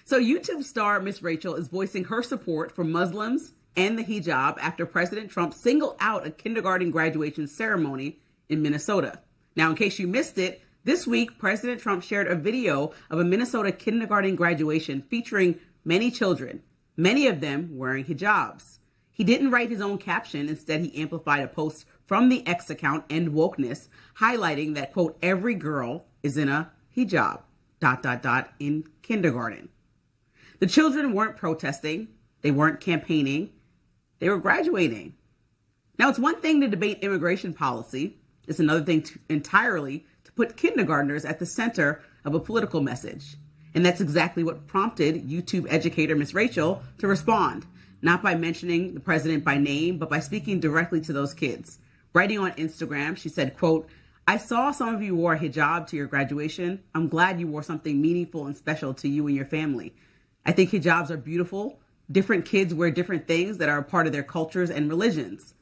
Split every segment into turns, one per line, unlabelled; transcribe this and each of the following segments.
So YouTube star Miss Rachel is voicing her support for Muslims and the hijab after President Trump singled out a kindergarten graduation ceremony in Minnesota. Now, in case you missed it, this week, President Trump shared a video of a Minnesota kindergarten graduation featuring many children, many of them wearing hijabs. He didn't write his own caption. Instead, he amplified a post from the X account End Wokeness, highlighting that, quote, every girl is in a hijab, ... in kindergarten. The children weren't protesting. They weren't campaigning. They were graduating. Now, it's one thing to debate immigration policy. It's another thing entirely to put kindergartners at the center of a political message. And that's exactly what prompted YouTube educator Miss Rachel to respond, not by mentioning the president by name, but by speaking directly to those kids. Writing on Instagram, she said, quote, I saw some of you wore a hijab to your graduation. I'm glad you wore something meaningful and special to you and your family. I think hijabs are beautiful. Different kids wear different things that are a part of their cultures and religions.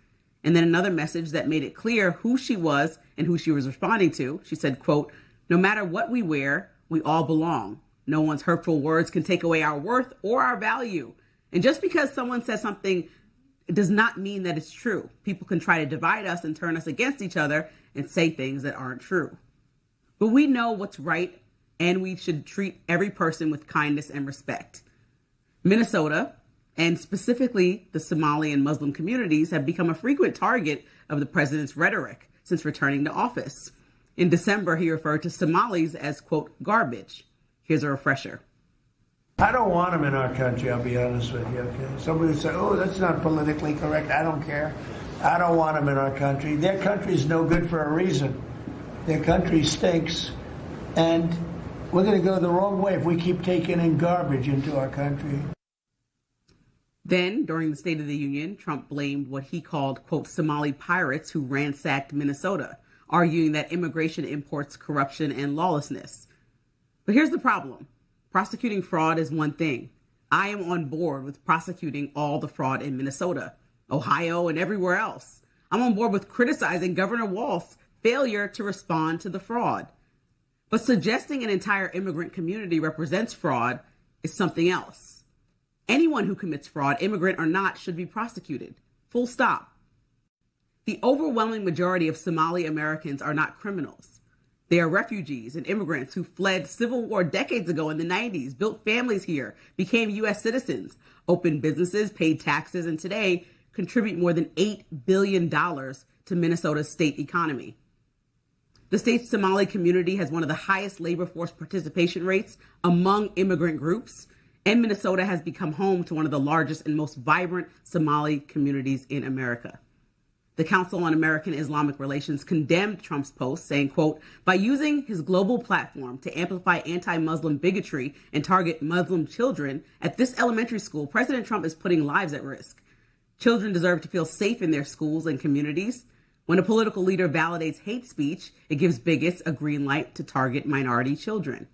And then another message that made it clear who she was and who she was responding to. She said, quote, no matter what we wear, we all belong. No one's hurtful words can take away our worth or our value. And just because someone says something does not mean that it's true. People can try to divide us and turn us against each other and say things that aren't true. But we know what's right, and we should treat every person with kindness and respect. Minnesota, and specifically the Somali and Muslim communities, have become a frequent target of the president's rhetoric since returning to office. In December, he referred to Somalis as, quote, garbage. Here's a refresher.
I don't want them in our country, I'll be honest with you. Okay? Somebody would say, oh, that's not politically correct. I don't care. I don't want them in our country. Their country's no good for a reason. Their country stinks. And we're going to go the wrong way if we keep taking in garbage into our country.
Then, during the State of the Union, Trump blamed what he called, quote, Somali pirates who ransacked Minnesota, arguing that immigration imports corruption and lawlessness. But here's the problem. Prosecuting fraud is one thing. I am on board with prosecuting all the fraud in Minnesota, Ohio, and everywhere else. I'm on board with criticizing Governor Walz's failure to respond to the fraud. But suggesting an entire immigrant community represents fraud is something else. Anyone who commits fraud, immigrant or not, should be prosecuted. Full stop. The overwhelming majority of Somali Americans are not criminals. They are refugees and immigrants who fled civil war decades ago in the 90s, built families here, became U.S. citizens, opened businesses, paid taxes, and today contribute more than $8 billion to Minnesota's state economy. The state's Somali community has one of the highest labor force participation rates among immigrant groups, and Minnesota has become home to one of the largest and most vibrant Somali communities in America. The Council on American Islamic Relations condemned Trump's post, saying, quote, by using his global platform to amplify anti-Muslim bigotry and target Muslim children at this elementary school, President Trump is putting lives at risk. Children deserve to feel safe in their schools and communities. When a political leader validates hate speech, it gives bigots a green light to target minority children.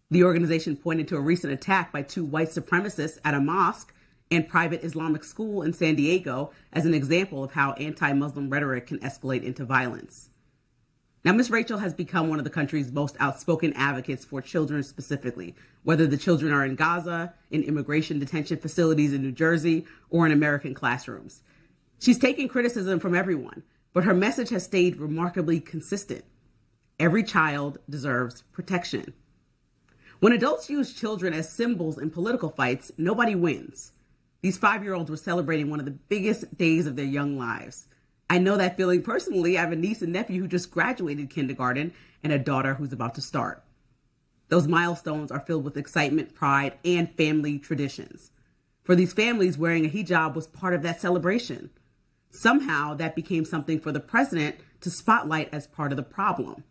The organization pointed to a recent attack by two white supremacists at a mosque and private Islamic school in San Diego as an example of how anti-Muslim rhetoric can escalate into violence. Now, Ms. Rachel has become one of the country's most outspoken advocates for children specifically, whether the children are in Gaza, in immigration detention facilities in New Jersey, or in American classrooms. She's taken criticism from everyone, but her message has stayed remarkably consistent. Every child deserves protection. When adults use children as symbols in political fights, nobody wins. These 5-year-olds were celebrating one of the biggest days of their young lives. I know that feeling personally. I have a niece and nephew who just graduated kindergarten and a daughter who's about to start. Those milestones are filled with excitement, pride, and family traditions. For these families, wearing a hijab was part of that celebration. Somehow that became something for the president to spotlight as part of the problem.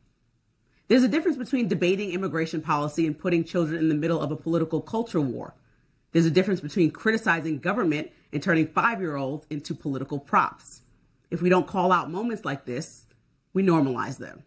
There's a difference between debating immigration policy and putting children in the middle of a political culture war. There's a difference between criticizing government and turning 5-year-olds into political props. If we don't call out moments like this, we normalize them.